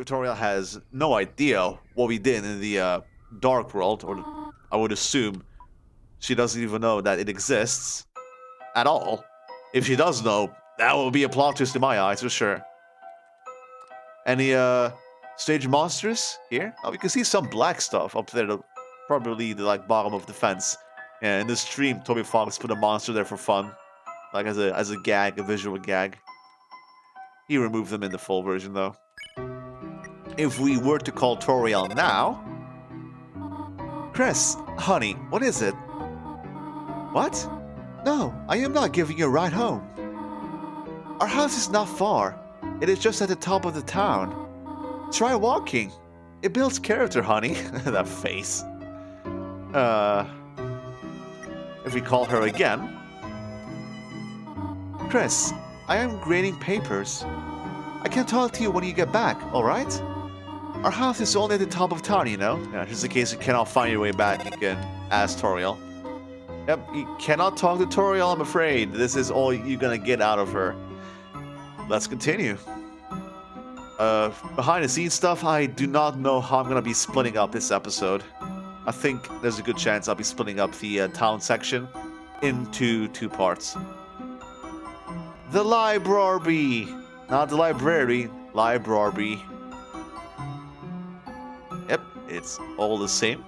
Toriel has no idea what we did in the dark world, or I would assume she doesn't even know that it exists at all. If she does know, that will be a plot twist in my eyes for sure. Any stage monsters here? Oh, we can see some black stuff up there, probably the like bottom of the fence. Yeah, in the stream, Toby Fox put a monster there for fun, like as a gag, a visual gag. He removed them in the full version though. If we were to call Toriel now, Kris, honey, what is it? What? No, I am not giving you a ride home. Our house is not far. It is just at the top of the town. Try walking. It builds character, honey. That face. If we call her again. Kris, I am grading papers. I can talk to you when you get back, alright? Our house is only at the top of town, you know? Yeah, just in case you cannot find your way back, you can ask Toriel. Yep, you cannot talk to Toriel, I'm afraid. This is all you're gonna get out of her. Let's continue. Behind the scenes stuff, I do not know how I'm gonna be splitting up this episode. I think there's a good chance I'll be splitting up the town section into 2 parts. The librarby! Not the library, librarby. Yep, it's all the same.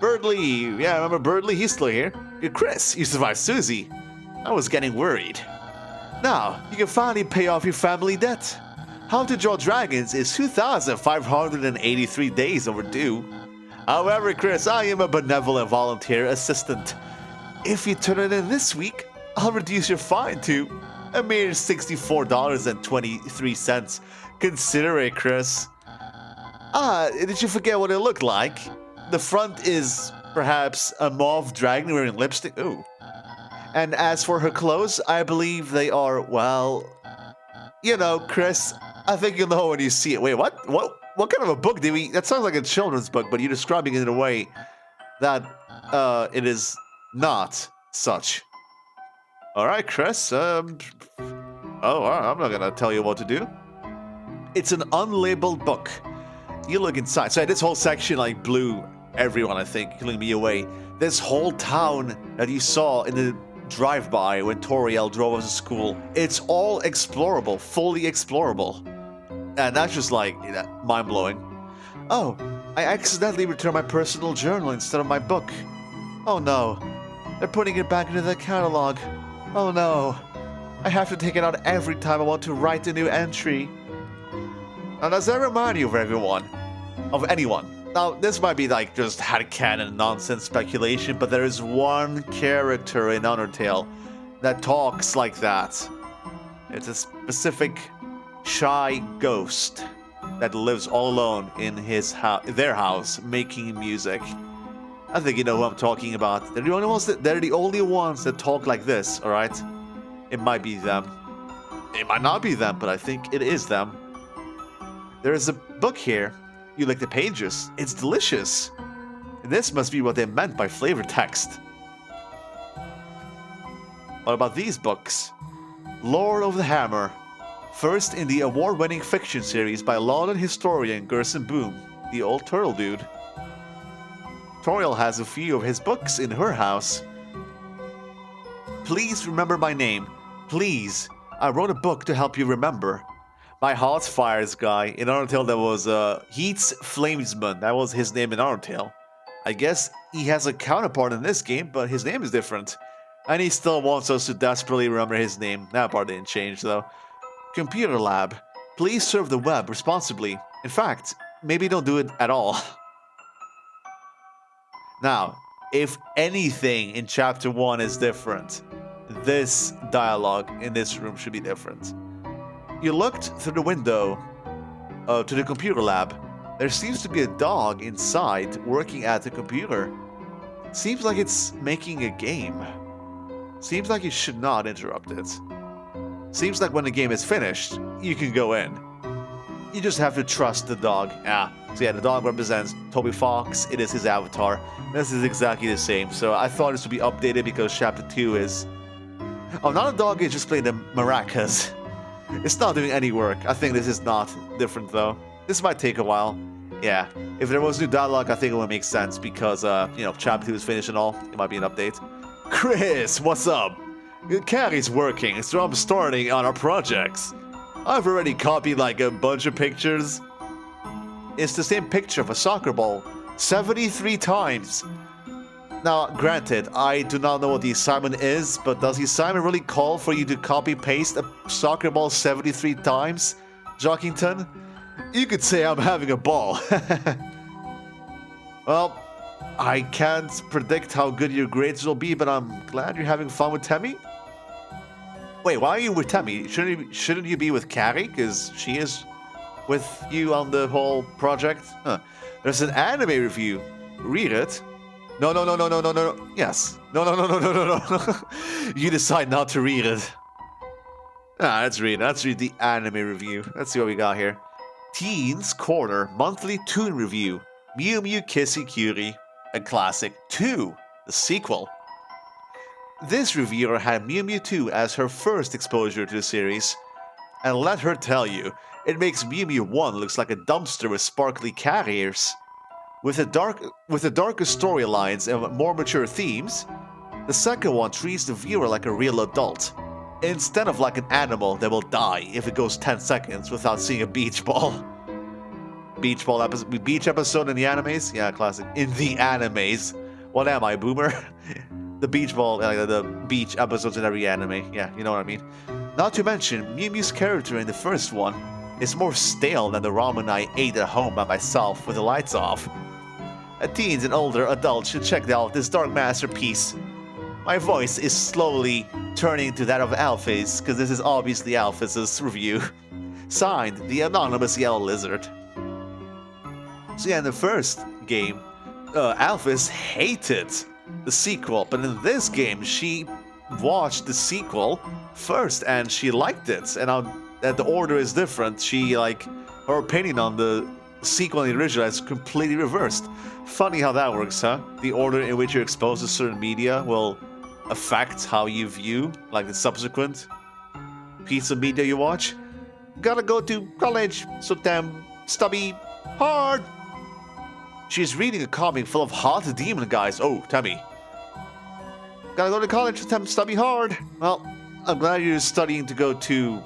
Birdley! Yeah, remember Birdley? He's still here. Kris, you survived Susie. I was getting worried. Now, you can finally pay off your family debt. How to Draw Dragons is 2,583 days overdue. However, Kris, I am a benevolent volunteer assistant. If you turn it in this week, I'll reduce your fine to a mere $64.23. Consider it, Kris. Did you forget what it looked like? The front is perhaps a mauve dragon wearing lipstick. Ooh. And as for her clothes, I believe they are, well, you know, Kris, I think you'll know when you see it. Wait, what? What kind of a book did we... That sounds like a children's book, but you're describing it in a way that it is not such. All right, Kris. I'm not going to tell you what to do. It's an unlabeled book. You look inside. So this whole section like blew everyone, I think, killing me away. This whole town that you saw in the drive-by when Toriel drove us to school, it's all explorable, fully explorable. And that's just like mind-blowing. Oh, I accidentally returned my personal journal instead of my book. Oh no, they're putting it back into the catalog. Oh no, I have to take it out every time I want to write a new entry. Now does that remind you of everyone? Of anyone? Now this might be like just headcanon nonsense speculation, but there is one character in Undertale that talks like that. It's a specific shy ghost that lives all alone in their house making music. I think you know who I'm talking about. They're the only ones that talk like this, alright? It might be them. It might not be them, but I think it is them. There is a book here. You like the pages. It's delicious. This must be what they meant by flavor text. What about these books? Lord of the Hammer. First in the award-winning fiction series by London historian Gerson Boom, the old turtle dude. Toriel has a few of his books in her house. Please remember my name. Please. I wrote a book to help you remember. My Hot Fires guy. In Undertale, that was Heats Flamesman. That was his name in Undertale. I guess he has a counterpart in this game, but his name is different. And he still wants us to desperately remember his name. That part didn't change, though. Computer Lab. Please serve the web responsibly. In fact, maybe don't do it at all. Now, if anything in Chapter 1 is different, this dialogue in this room should be different. You looked through the window to the computer lab. There seems to be a dog inside working at the computer. Seems like it's making a game. Seems like you should not interrupt it. Seems like when the game is finished, you can go in. You just have to trust the dog. So yeah, the dog represents Toby Fox. It is his avatar. This is exactly the same. So I thought this would be updated because Chapter 2 is... Oh, now the dog is just playing the maracas. It's not doing any work. I think this is not different, though. This might take a while. Yeah, if there was new dialogue, I think it would make sense because, you know, Chapter 2 is finished and all. It might be an update. Kris, what's up? Carrie's working, so I'm starting on our projects. I've already copied like a bunch of pictures. It's the same picture of a soccer ball 73 times. Now, granted, I do not know what the assignment is, but does the assignment really call for you to copy-paste a soccer ball 73 times, Jockington? You could say I'm having a ball. Well, I can't predict how good your grades will be, but I'm glad you're having fun with Temmie. Wait, why are you with Temmie? Shouldn't you be with Carrie? Because she is with you on the whole project? Huh. There's an anime review. Read it. No. Yes. No. You decide not to read it. Let's read the anime review. Let's see what we got here. Teens Corner Monthly Toon Review. Mew Mew Kissy Cutie. A Classic 2. The sequel. This reviewer had Mew Mew 2 as her first exposure to the series. And let her tell you, it makes Mew Mew 1 looks like a dumpster with sparkly cat ears. With the darker storylines and more mature themes, the second one treats the viewer like a real adult, instead of like an animal that will die if it goes 10 seconds without seeing a beach ball. Beach episode in the animes? Yeah, classic. In the animes. What am I, boomer? The beach ball, the beach episodes in every anime. Yeah, you know what I mean. Not to mention, Mew Mew's character in the first one is more stale than the ramen I ate at home by myself with the lights off. Teens and older adults should check out this dark masterpiece. My voice is slowly turning to that of Alphys, because this is obviously Alphys' review. Signed, the anonymous yellow lizard. So yeah, in the first game, Alphys hated the sequel, but in this game, she watched the sequel first and she liked it. And now that the order is different, her opinion on the sequel and the original is completely reversed. Funny how that works, huh? The order in which you're exposed to certain media will affect how you view, like, the subsequent piece of media you watch. Gotta go to college, so damn stubby hard. She's reading a comic full of hot demon guys. Oh, Temmie. Gotta go to college, so damn stubby hard. Well, I'm glad you're studying to go to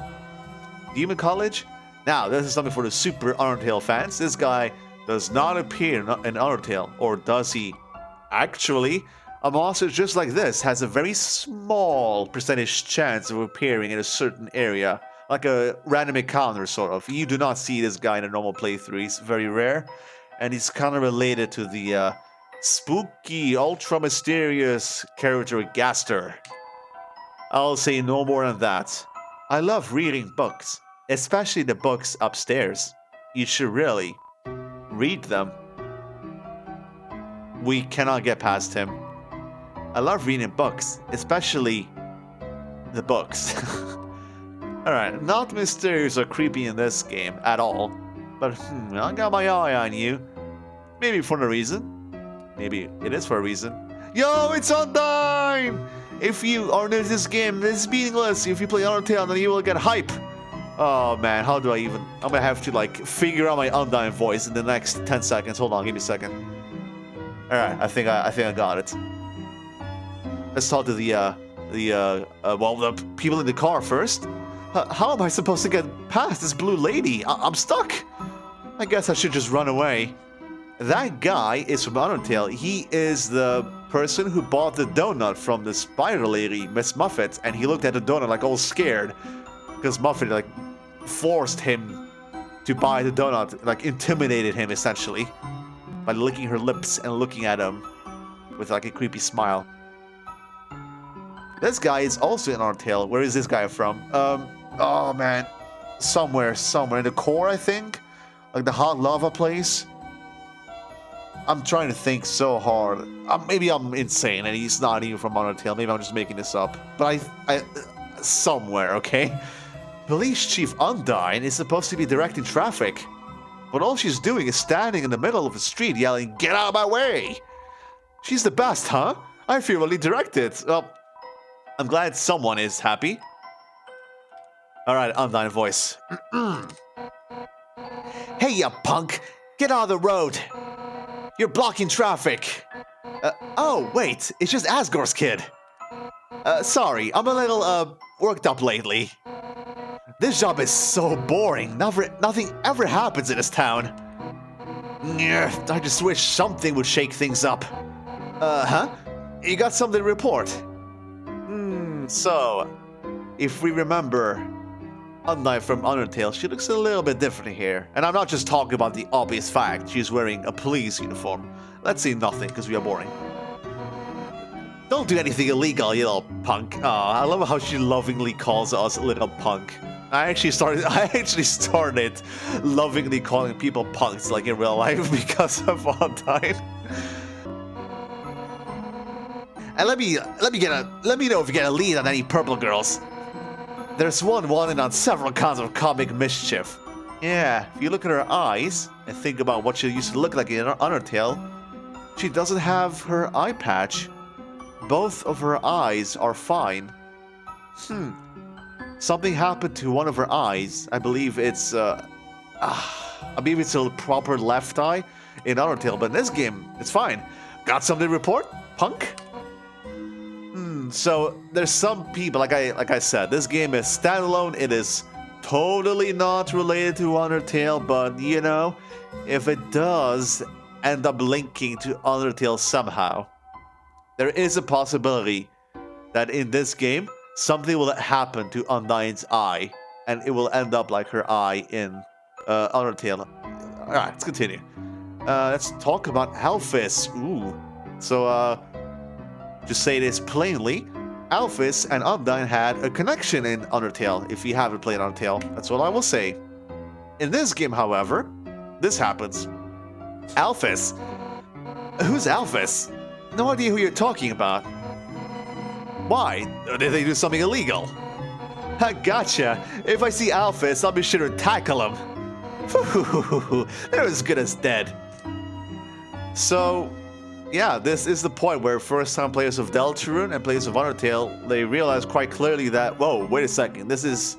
demon college. Now, this is something for the super Undertale fans. This guy does not appear in Undertale, or does he? Actually, a monster just like this has a very small percentage chance of appearing in a certain area, like a random encounter, sort of. You do not see this guy in a normal playthrough. He's very rare, and he's kind of related to the spooky, ultra-mysterious character Gaster. I'll say no more than that. I love reading books, especially the books upstairs. You should really read them. We cannot get past him. I love reading books, especially the books. Alright, not mysterious or creepy in this game at all, but I got my eye on you. Maybe for no reason. Maybe it is for a reason. Yo, it's Undyne! If you are new to this game, it's meaningless. If you play Undertale, then you will get hype. Oh man, how do I even... I'm gonna have to like figure out my Undyne voice in the next 10 seconds. Hold on, give me a second. Alright, I think I got it. Let's talk to the people in the car first. How am I supposed to get past this blue lady? I'm stuck. I guess I should just run away. That guy is from Undertale. He is the person who bought the donut from the spider lady, Miss Muffet, and he looked at the donut like all scared. Because Muffet like forced him to buy the donut, like intimidated him essentially. By licking her lips and looking at him with like a creepy smile. This guy is also in Undertale. Where is this guy from? Oh man. Somewhere in the core, I think? Like the hot lava place? I'm trying to think so hard. Maybe I'm insane and he's not even from Undertale. Maybe I'm just making this up. But I somewhere, okay? Police Chief Undyne is supposed to be directing traffic. But all she's doing is standing in the middle of the street yelling, "Get out of my way!" She's the best, huh? I feel really directed. Well, I'm glad someone is happy. Alright, Undyne voice. Hey, you punk! Get out of the road! You're blocking traffic! Oh, wait, it's just Asgore's kid. Sorry, I'm a little, worked up lately. This job is so boring. Nothing ever happens in this town. I just wish something would shake things up. Huh? You got something to report? So, if we remember Undyne from Undertale, she looks a little bit different here. And I'm not just talking about the obvious fact she's wearing a police uniform. Let's say nothing, because we are boring. Don't do anything illegal, you little punk. I love how she lovingly calls us little punk. I actually started lovingly calling people punks, like in real life, because of Undyne. And let me know if you get a lead on any purple girls. There's one wanted on several counts of comic mischief. Yeah, if you look at her eyes and think about what she used to look like in Undertale, she doesn't have her eye patch. Both of her eyes are fine. Something happened to one of her eyes. I believe it's a proper left eye in Undertale, but in this game, it's fine. Got something to report, punk? So there's some people, like I said, this game is standalone. It is totally not related to Undertale, but you know, if it does end up linking to Undertale somehow, there is a possibility that in this game, something will happen to Undyne's eye, and it will end up like her eye in Undertale. Alright, let's continue. Let's talk about Alphys. Ooh. So, just say this plainly, Alphys and Undyne had a connection in Undertale, if you haven't played Undertale. That's what I will say. In this game, however, this happens. Alphys? Who's Alphys? No idea who you're talking about. Why? Did they do something illegal? Gotcha. If I see Alphys, I'll be sure to tackle him. They're as good as dead. So, yeah, this is the point where first-time players of Deltarune and players of Undertale, they realize quite clearly that, whoa, wait a second, this is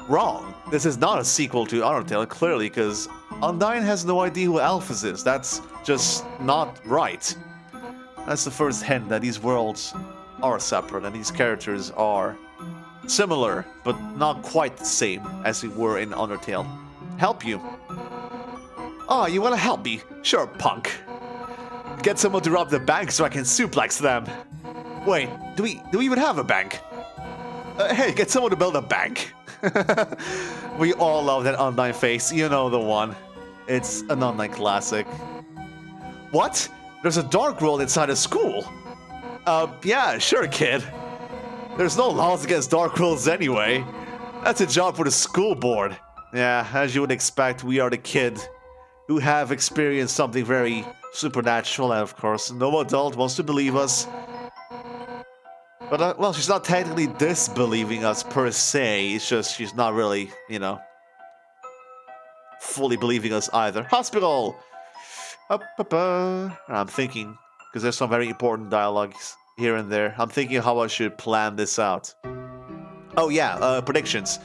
wrong. This is not a sequel to Undertale, clearly, because Undyne has no idea who Alphys is. That's just not right. That's the first hint that these worlds are separate and these characters are similar, but not quite the same as they were in Undertale. Help you? Oh, you wanna help me? Sure, punk. Get someone to rob the bank so I can suplex them. Wait, do we even have a bank? Hey, get someone to build a bank. We all love that Undyne face, you know the one. It's an Undyne classic. What? There's a dark world inside a school. Yeah, sure, kid. There's no laws against dark worlds anyway. That's a job for the school board. Yeah, as you would expect, we are the kid who have experienced something very supernatural, and of course, no adult wants to believe us. But, well, she's not technically disbelieving us per se, it's just she's not really, you know, fully believing us either. Hospital! I'm thinking, because there's some very important dialogues here and there, I'm thinking how I should plan this out. Oh yeah, predictions.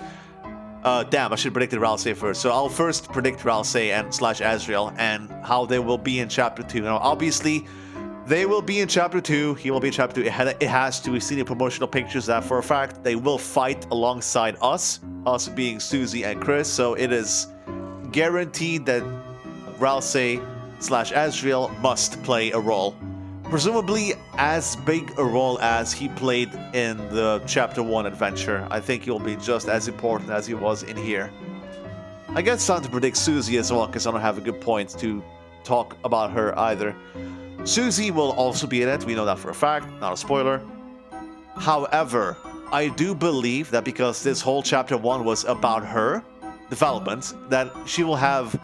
Damn, I should have predicted Ralsei first. So I'll first predict Ralsei and / Asriel and how they will be in Chapter 2. Now, obviously, they will be in Chapter 2. He will be in Chapter 2. It has to. We've seen the promotional pictures that, for a fact, they will fight alongside us being Susie and Kris. So it is guaranteed that Ralsei / Asriel must play a role. Presumably as big a role as he played in the Chapter 1 adventure. I think he'll be just as important as he was in here. I guess it's time to predict Susie as well, because I don't have a good point to talk about her either. Susie will also be in it, we know that for a fact, not a spoiler. However, I do believe that because this whole Chapter 1 was about her development, that she will have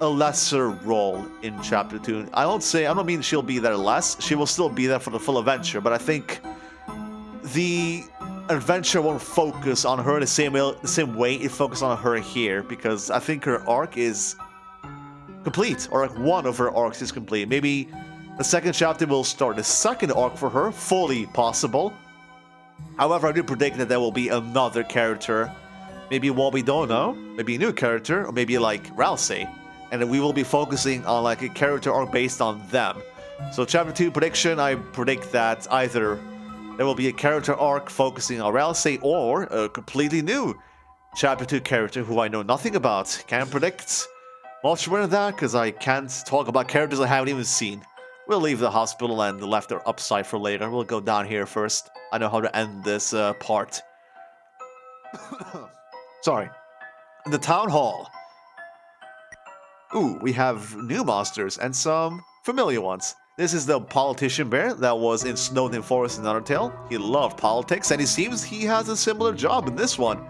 a lesser role in Chapter 2. I don't mean she'll be there less, she will still be there for the full adventure, but I think the adventure won't focus on her the same way it focused on her here, because I think her arc is complete, or like one of her arcs is complete. Maybe the second chapter will start the second arc for her, fully possible. However, I do predict that there will be another character, maybe what we don't know, maybe a new character, or maybe like Ralsei. And then we will be focusing on like a character arc based on them. So chapter 2 prediction, I predict that either there will be a character arc focusing on Ralsei or a completely new chapter 2 character who I know nothing about. Can't predict much more than that because I can't talk about characters I haven't even seen. We'll leave the hospital and the left or upside for later. We'll go down here first. I know how to end this part. Sorry. In the town hall. Ooh, we have new monsters and some familiar ones. This is the politician bear that was in Snowden Forest in Undertale. He loved politics, and it seems he has a similar job in this one.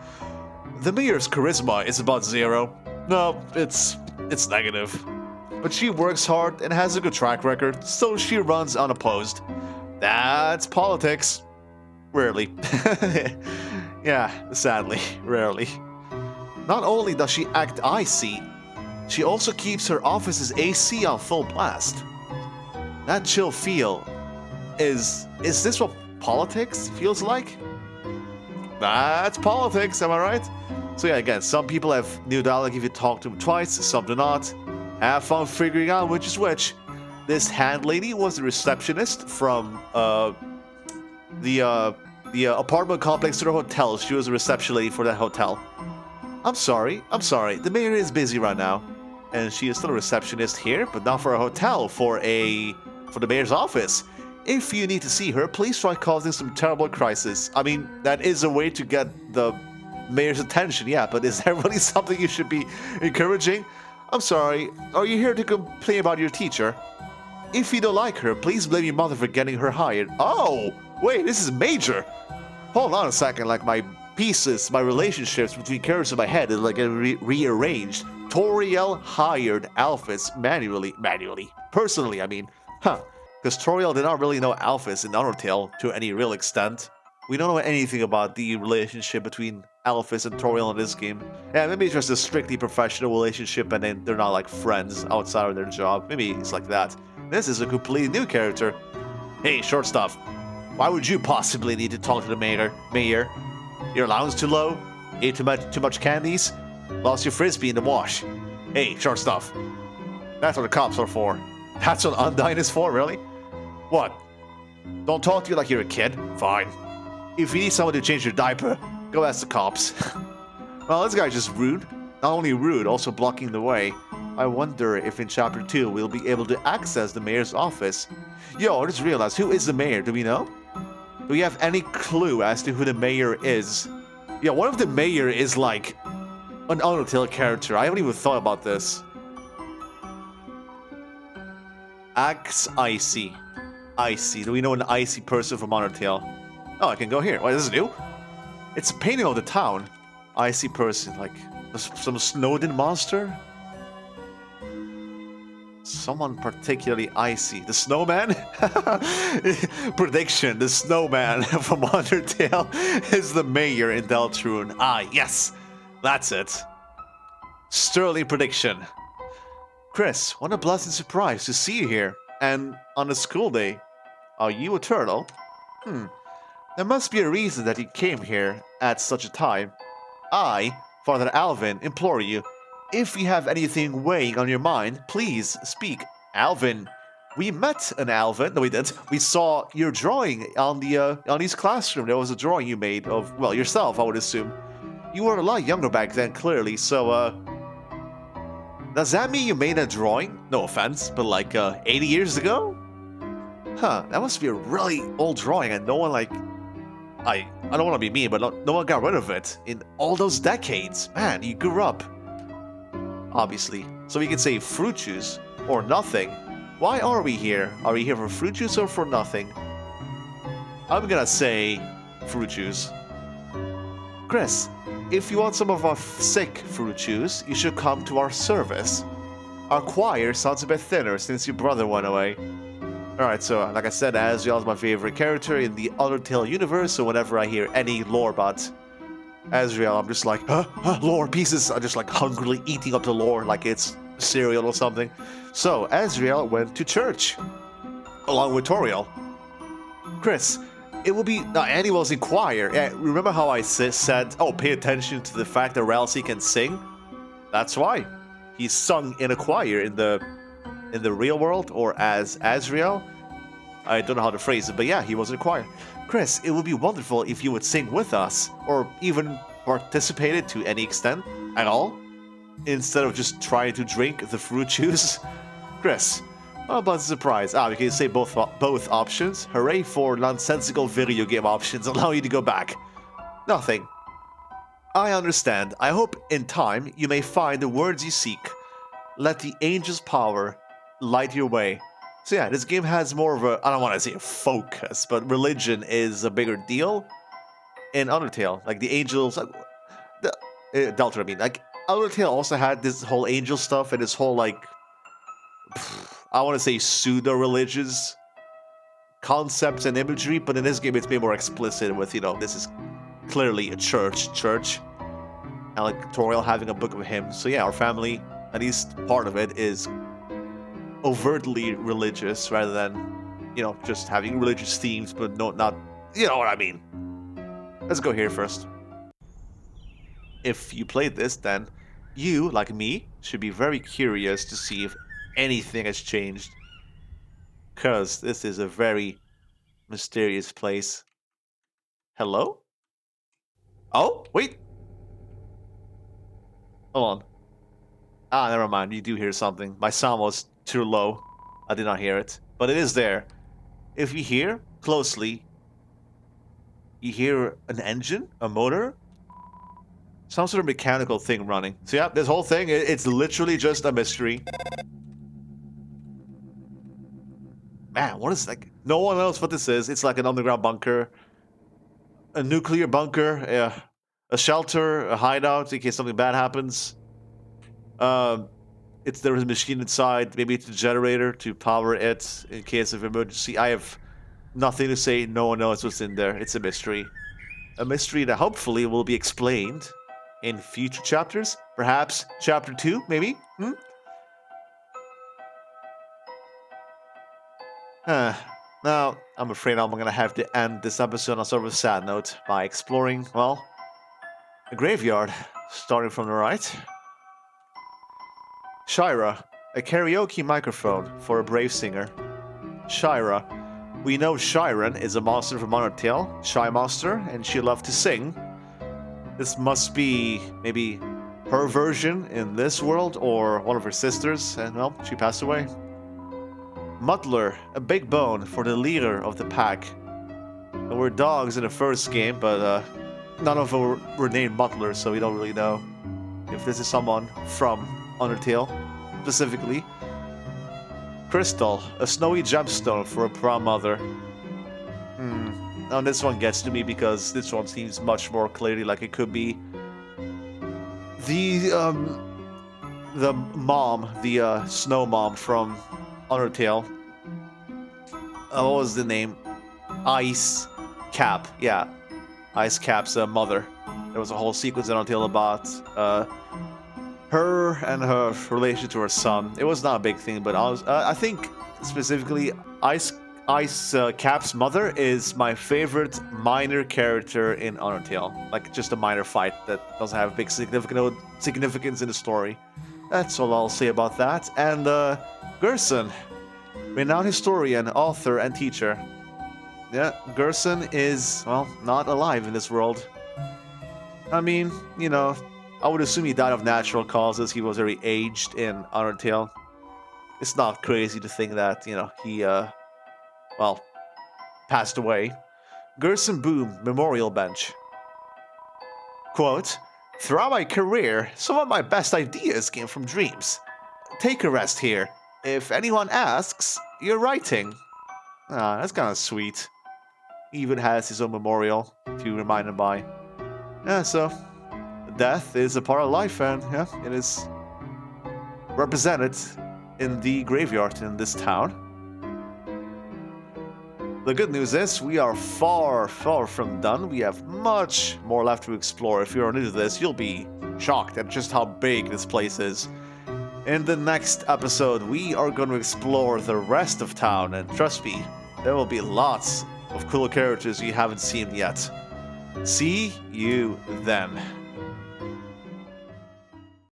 The mayor's charisma is about 0. No, it's negative. But she works hard and has a good track record, so she runs unopposed. That's politics. Rarely. Yeah, sadly, rarely. Not only does she act icy, she also keeps her office's AC on full blast. That chill feel is this what politics feels like? That's politics, am I right? So yeah, again, some people have new dialogue if you talk to them twice, some do not. Have fun figuring out which is which. This hand lady was the receptionist from the apartment complex to the hotel. She was a reception lady for that hotel. I'm sorry. The mayor is busy right now. And she is still a receptionist here, but not for a hotel, for the mayor's office. If you need to see her, please try causing some terrible crisis. I mean, that is a way to get the mayor's attention, yeah, but is that really something you should be encouraging? I'm sorry, are you here to complain about your teacher? If you don't like her, please blame your mother for getting her hired. Oh, wait, this is major. Hold on a second, like my pieces, my relationships between characters in my head is like rearranged. Toriel hired Alphys manually. Personally, I mean. Huh. Because Toriel did not really know Alphys in Undertale to any real extent. We don't know anything about the relationship between Alphys and Toriel in this game. Yeah, maybe it's just a strictly professional relationship and then they're not like friends outside of their job. Maybe it's like that. This is a completely new character. Hey, short stuff. Why would you possibly need to talk to the mayor? Your allowance too low? Ate too much candies? Lost your frisbee in the wash? Hey, short stuff. That's what the cops are for. That's what Undyne is for, really? What? Don't talk to you like you're a kid? Fine. If you need someone to change your diaper, go ask the cops. Well, this guy's just rude. Not only rude, also blocking the way. I wonder if in Chapter 2 we'll be able to access the mayor's office. Yo, I just realized, who is the mayor? Do we know? Do we have any clue as to who the mayor is? Yeah, what if the mayor is like an Undertale character? I haven't even thought about this. Acts icy. Icy. Do we know an icy person from Undertale? Oh, I can go here. Wait, this is new? It's a painting of the town. Icy person, like some Snowden monster? Someone particularly icy. The snowman? Prediction, the snowman from Undertale is the mayor in Deltarune. Ah, yes! That's it. Sterling prediction. Kris, what a blessed surprise to see you here. And on a school day. Are you a turtle? There must be a reason that you came here at such a time. I, Father Alvin, implore you, if you have anything weighing on your mind, please speak. Alvin. We met an Alvin. No, we didn't. We saw your drawing on his classroom. There was a drawing you made of, well, yourself, I would assume. You were a lot younger back then, clearly, so, does that mean you made a drawing? No offense, but like, 80 years ago? Huh, that must be a really old drawing and no one, like... I don't want to be mean, but no one got rid of it in all those decades. Man, you grew up. Obviously. So we can say fruit juice or nothing. Why are we here? Are we here for fruit juice or for nothing? I'm gonna say fruit juice. Kris, if you want some of our sick fruit juice, you should come to our service. Our choir sounds a bit thinner since your brother went away. Alright, so like I said, Asriel is my favorite character in the Undertale universe, so whenever I hear any lore about Asriel, I'm just like, lore pieces. I'm just like hungrily eating up the lore like it's cereal or something. So, Asriel went to church, along with Toriel. Kris, it will be animals in choir. Remember how I said, oh, pay attention to the fact that Ralsei can sing? That's why. He's sung in a choir in the real world, or as Azrael. I don't know how to phrase it, but yeah, he was in a choir. Kris, it would be wonderful if you would sing with us, or even participated to any extent at all, instead of just trying to drink the fruit juice. Kris, how about the surprise? We can say both options. Hooray for nonsensical video game options allow you to go back. Nothing. I understand. I hope in time you may find the words you seek. Let the angel's power light your way. So yeah, this game has more of a, I don't want to say a focus, but religion is a bigger deal in Undertale. Like the angels, Deltarune, I mean, like Undertale also had this whole angel stuff and this whole like, I want to say pseudo-religious concepts and imagery, but in this game it's made more explicit with, you know, this is clearly a church, and like Toriel having a book of hymns. So yeah, our family, at least part of it, is overtly religious rather than, you know, just having religious themes, but not, you know what I mean. Let's go here first. If you played this, then you, like me, should be very curious to see if anything has changed, because this is a very mysterious place. Hello? Oh, wait. Hold on. Never mind. You do hear something. My sound was too low. I did not hear it, but it is there. If you hear closely, you hear an engine, a motor, some sort of mechanical thing running. So yeah, this whole thing, it's literally just a mystery. Man, what is like? No one knows what this is. It's like an underground bunker, a nuclear bunker, a shelter, a hideout in case something bad happens. There is a machine inside. Maybe it's a generator to power it in case of emergency. I have nothing to say. No one knows what's in there. It's a mystery. A mystery that hopefully will be explained in future chapters. Perhaps chapter 2, maybe? Now, I'm afraid I'm gonna have to end this episode on sort of a sad note by exploring, well, a graveyard, starting from the right. Shira, a karaoke microphone for a brave singer. Shira. We know Shiren is a monster from Undertale, Shy Monster, and she loved to sing. This must be maybe her version in this world, or one of her sisters, and well, she passed away. Muttler, a big bone for the leader of the pack. There were dogs in the first game, but none of them were named Muttler, so we don't really know if this is someone from Undertale, specifically. Crystal, a snowy gemstone for a prom mother. Now this one gets to me because this one seems much more clearly like it could be the mom, the snow mom from Undertale. What was the name? Ice Cap. Yeah, Ice Cap's mother. There was a whole sequence in Undertale about her and her relation to her son. It was not a big thing, but I think specifically Ice Cap's mother is my favorite minor character in Undertale. Like just a minor fight that doesn't have big significance in the story. That's all I'll say about that. And Gerson, renowned historian, author, and teacher. Yeah, Gerson is, well, not alive in this world. I mean, you know, I would assume he died of natural causes. He was very aged in Undertale. It's not crazy to think that, you know, he, well, passed away. Gerson Boom Memorial Bench. Quote, throughout my career, some of my best ideas came from dreams. Take a rest here. If anyone asks, you're writing. Ah, that's kind of sweet. He even has his own memorial to remind him by. Yeah, so death is a part of life, and yeah, it is represented in the graveyard in this town. The good news is we are far, far from done. We have much more left to explore. If you're new to this, you'll be shocked at just how big this place is. In the next episode, we are going to explore the rest of town, and trust me, there will be lots of cool characters you haven't seen yet. See you then.